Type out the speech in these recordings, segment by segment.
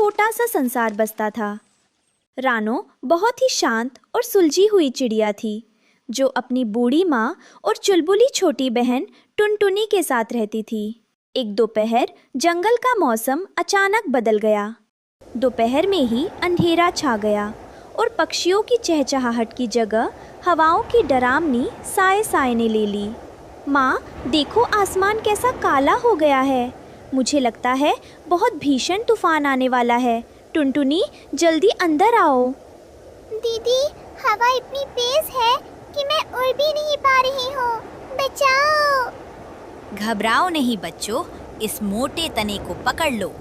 छोटा सा संसार बसता था। रानो बहुत ही शांत और सुलझी हुई चिड़िया थी, जो अपनी बूढ़ी माँ और चुलबुली छोटी बहन टुनटुनी के साथ रहती थी। एक दोपहर जंगल का मौसम अचानक बदल गया। दोपहर में ही अंधेरा छा गया और पक्षियों की चहचहाहट की जगह हवाओं की डरावनी साए साए ने ले ली। माँ, देखो आसमान कैसा काला हो गया है। मुझे लगता है बहुत भीषण तूफान आने वाला है। टुनटुनी, जल्दी अंदर आओ। दीदी, हवा इतनी तेज है कि मैं उड़ भी नहीं पा रही हूँ। बचाओ। घबराओ नहीं बच्चों, इस मोटे तने को पकड़ लो।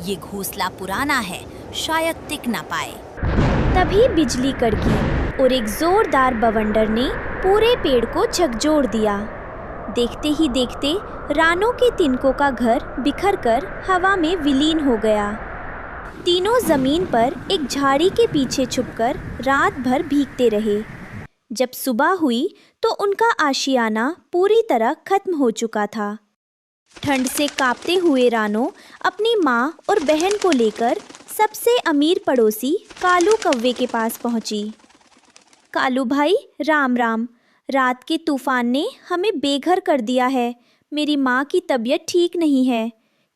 ये घोंसला पुराना है, शायद टिक ना पाए। तभी बिजली कड़की और एक जोरदार बवंडर ने पूरे पेड़ को झकझोर दिया। देखते ही देखते रानो के तिनकों का घर बिखरकर हवा में विलीन हो गया। तीनों जमीन पर एक झाड़ी के पीछे छुपकर रात भर भीगते रहे। जब सुबह हुई तो उनका आशियाना पूरी तरह खत्म हो चुका था। ठंड से कांपते हुए रानो अपनी माँ और बहन को लेकर सबसे अमीर पड़ोसी कालू कौवे के पास पहुंची। कालू भाई, राम राम। रात के तूफान ने हमें बेघर कर दिया है। मेरी माँ की तबीयत ठीक नहीं है।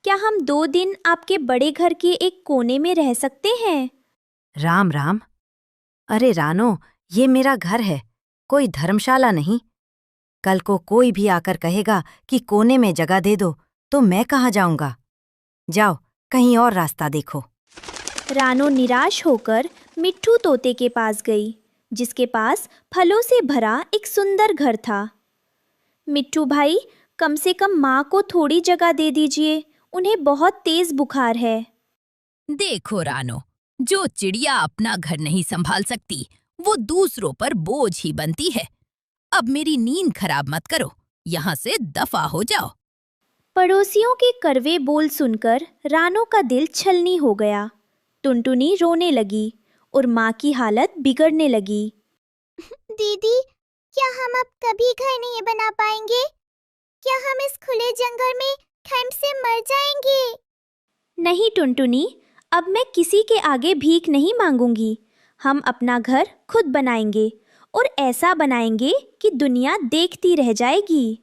क्या हम 2 दिन आपके बड़े घर के एक कोने में रह सकते हैं? राम राम। अरे रानो, ये मेरा घर है, कोई धर्मशाला नहीं। कल को कोई भी आकर कहेगा कि कोने में जगह दे दो, तो मैं कहाँ जाऊंगा? जाओ, कहीं और रास्ता देखो। रानो निराश होकर मिट्ठू तोते के पास गई, जिसके पास फलों से भरा एक सुंदर घर था। मिट्ठू भाई, कम से कम माँ को थोड़ी जगह दे दीजिए, उन्हें बहुत तेज बुखार है। देखो रानो, जो चिड़िया अपना घर नहीं संभाल सकती, वो दूसरों पर बोझ ही बनती है। अब मेरी नींद खराब मत करो, यहाँ से दफा हो जाओ। पड़ोसियों के कड़वे बोल सुनकर रानो का दिल छलनी हो गया। टुनटुनी रोने लगी और माँ की हालत बिगड़ने लगी। दीदी, क्या हम अब कभी घर नहीं बना पाएंगे? क्या हम इस खुले जंगल में ठंड से मर जाएंगे? नहीं टुनटुनी, अब मैं किसी के आगे भीख नहीं मांगूंगी। हम अपना घर खुद बनाएंगे और ऐसा बनाएंगे कि दुनिया देखती रह जाएगी।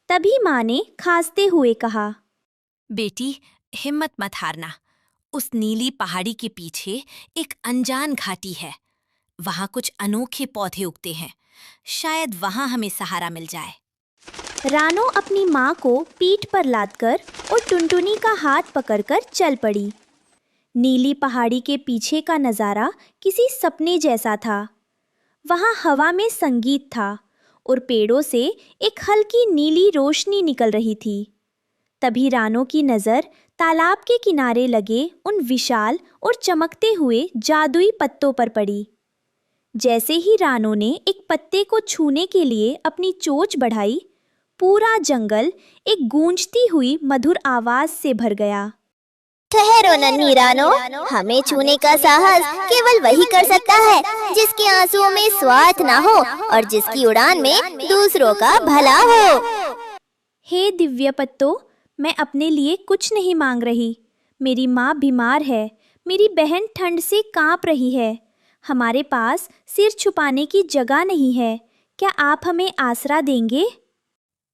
तभी माँ ने खांसते हुए कहा, बेटी, हिम्मत मत हारना। उस नीली पहाड़ी के पीछे एक अनजान घाटी है। वहाँ कुछ अनोखे पौधे उगते हैं। शायद वहाँ हमें सहारा मिल जाए। रानो अपनी माँ को पीठ पर लादकर और टुनटुनी का हाथ पकड़कर चल पड़ी। नीली पहाड़ी के पीछे का नज़ारा किसी सपने जैसा था। वहाँ हवा में संगीत था और पेड़ों से एक हल्की नीली रोशनी निकल रही थी। तभी रानो की नज़र तालाब के किनारे लगे उन विशाल और चमकते हुए जादुई पत्तों पर पड़ी। जैसे ही रानो ने एक पत्ते को छूने के लिए अपनी चोंच बढ़ाई, पूरा जंगल एक गूंजती हुई मधुर आवाज से भर गया। ठहरो नन्ही रानो, हमें छूने का साहस केवल वही कर सकता है जिसके आंसुओं में स्वार्थ ना हो और जिसकी उड़ान में दूसरों का भला हो। हे दिव्य पत्तों, मैं अपने लिए कुछ नहीं मांग रही। मेरी माँ बीमार है, मेरी बहन ठंड से कांप रही है। हमारे पास सिर छुपाने की जगह नहीं है। क्या आप हमें आसरा देंगे?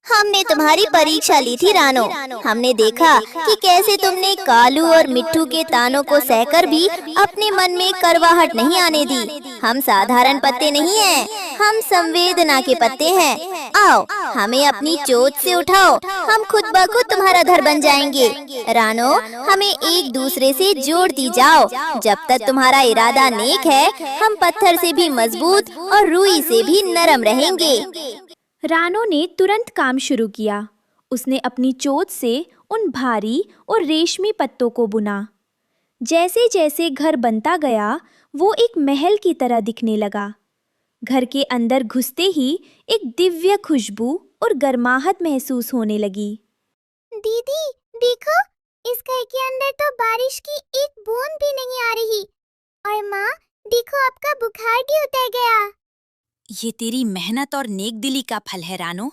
हमने तुम्हारी परीक्षा ली थी रानो। हमने देखा कि कैसे तुमने कालू और मिट्ठू के तानों को सहकर भी अपने मन में करवाहट नहीं आने दी। हम साधारण पत्ते नहीं हैं, हम संवेदना के पत्ते हैं। आओ, हमें अपनी चोंच से उठाओ, हम खुद ब खुद तुम्हारा घर बन जाएंगे। रानो, हमें एक दूसरे से जोड़ती जाओ। जब तक तुम्हारा इरादा नेक है, हम पत्थर से भी मजबूत और रुई से भी नरम रहेंगे। रानो ने तुरंत काम शुरू किया। उसने अपनी चोंच से उन भारी और रेशमी पत्तों को बुना। जैसे जैसे घर बनता गया, वो एक महल की तरह दिखने लगा। घर के अंदर घुसते ही एक दिव्य खुशबू और गर्माहट महसूस होने लगी। दीदी, देखो, इस घर के अंदर तो बारिश की एक बूंद भी नहीं आ रही। और माँ, देखो, आपका बुखार भी उतर गया। ये तेरी मेहनत और नेकदिली का फल है रानो।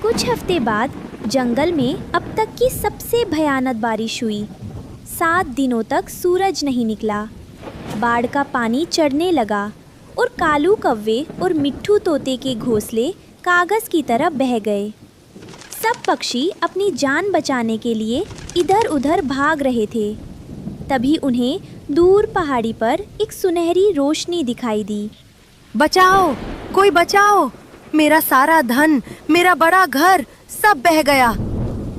कुछ हफ्ते बाद जंगल में अब तक की सबसे भयानक बारिश हुई। 7 दिनों तक सूरज नहीं निकला। बाढ़ का पानी चढ़ने लगा और कालू कौवे और मिट्ठू तोते के घोंसले कागज़ की तरह बह गए। सब पक्षी अपनी जान बचाने के लिए इधर उधर भाग रहे थे। तभी उन्हें दूर पहाड़ी पर एक सुनहरी रोशनी दिखाई दी। बचाओ, कोई बचाओ! मेरा सारा धन, मेरा बड़ा घर सब बह गया।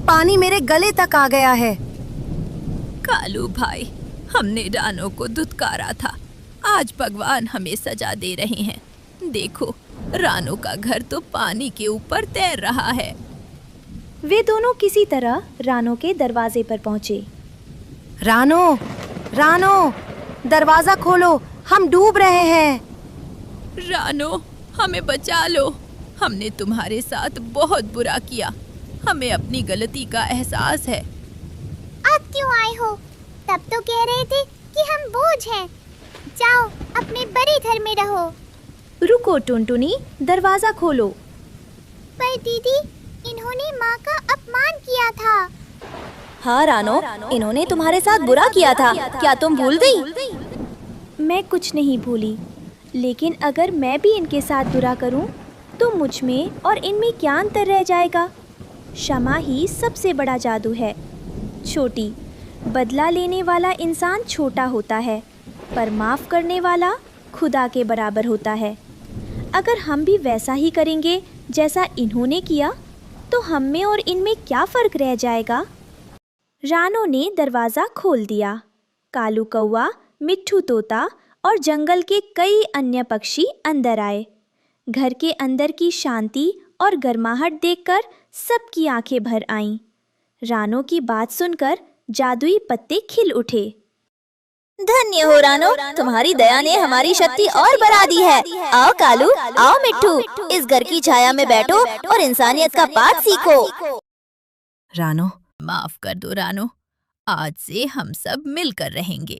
पानी मेरे गले तक आ गया है। कालू भाई, हमने रानो को धुतकारा था। आज भगवान हमें सजा दे रहे हैं। देखो, रानो का घर तो पानी के ऊपर तैर रहा है। वे दोनों किसी तरह रानो के दरवाजे पर पहुंचे। रानो, रानो, दरवाजा खोलो, हम डूब रहे हैं। रानो, हमें बचा लो। हमने तुम्हारे साथ बहुत बुरा किया। हमें अपनी गलती का एहसास है। अब क्यों आए हो? तब तो कह रहे थे कि हम बोझ हैं। जाओ, अपने बड़े घर में रहो। रुको टुनटुनी, दरवाजा खोलो। पर दीदी, इन्होंने माँ का अपमान किया था। हाँ रानो, इन्होंने तुम्हारे साथ बुरा किया था। क्या तुम भूल गई? मैं कुछ नहीं भूली, लेकिन अगर मैं भी इनके साथ बुरा करूं, तो मुझ में और इनमें क्या अंतर रह जाएगा? क्षमा ही सबसे बड़ा जादू है। छोटी, बदला लेने वाला इंसान छोटा होता है, पर माफ़ करने वाला खुदा के बराबर होता है। अगर हम भी वैसा ही करेंगे जैसा इन्होंने किया, तो हम में और इनमें क्या फ़र्क रह जाएगा? रानो ने दरवाज़ा खोल दिया। कालू कौवा, मिट्ठू तोता और जंगल के कई अन्य पक्षी अंदर आए। घर के अंदर की शांति और गर्माहट देखकर सबकी आंखें भर आईं। रानो की बात सुनकर जादुई पत्ते खिल उठे। धन्य हो रानो, तुम्हारी दया ने हमारी शक्ति और बढ़ा दी है। आओ कालू, आओ मिट्ठू, इस घर की छाया में बैठो और इंसानियत का पाठ सीखो। रानो, माफ कर दो रानो, आज से हम सब मिलकर रहेंगे।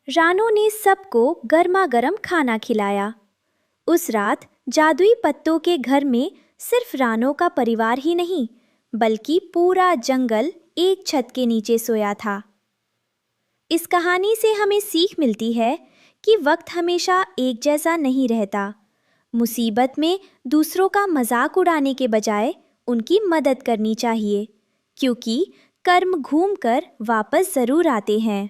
रानो ने सबको गर्मा गर्म खाना खिलाया। उस रात जादुई पत्तों के घर में सिर्फ रानो का परिवार ही नहीं, बल्कि पूरा जंगल एक छत के नीचे सोया था। इस कहानी से हमें सीख मिलती है कि वक्त हमेशा एक जैसा नहीं रहता। मुसीबत में दूसरों का मजाक उड़ाने के बजाय उनकी मदद करनी चाहिए, क्योंकि कर्म घूमकर वापस ज़रूर आते हैं।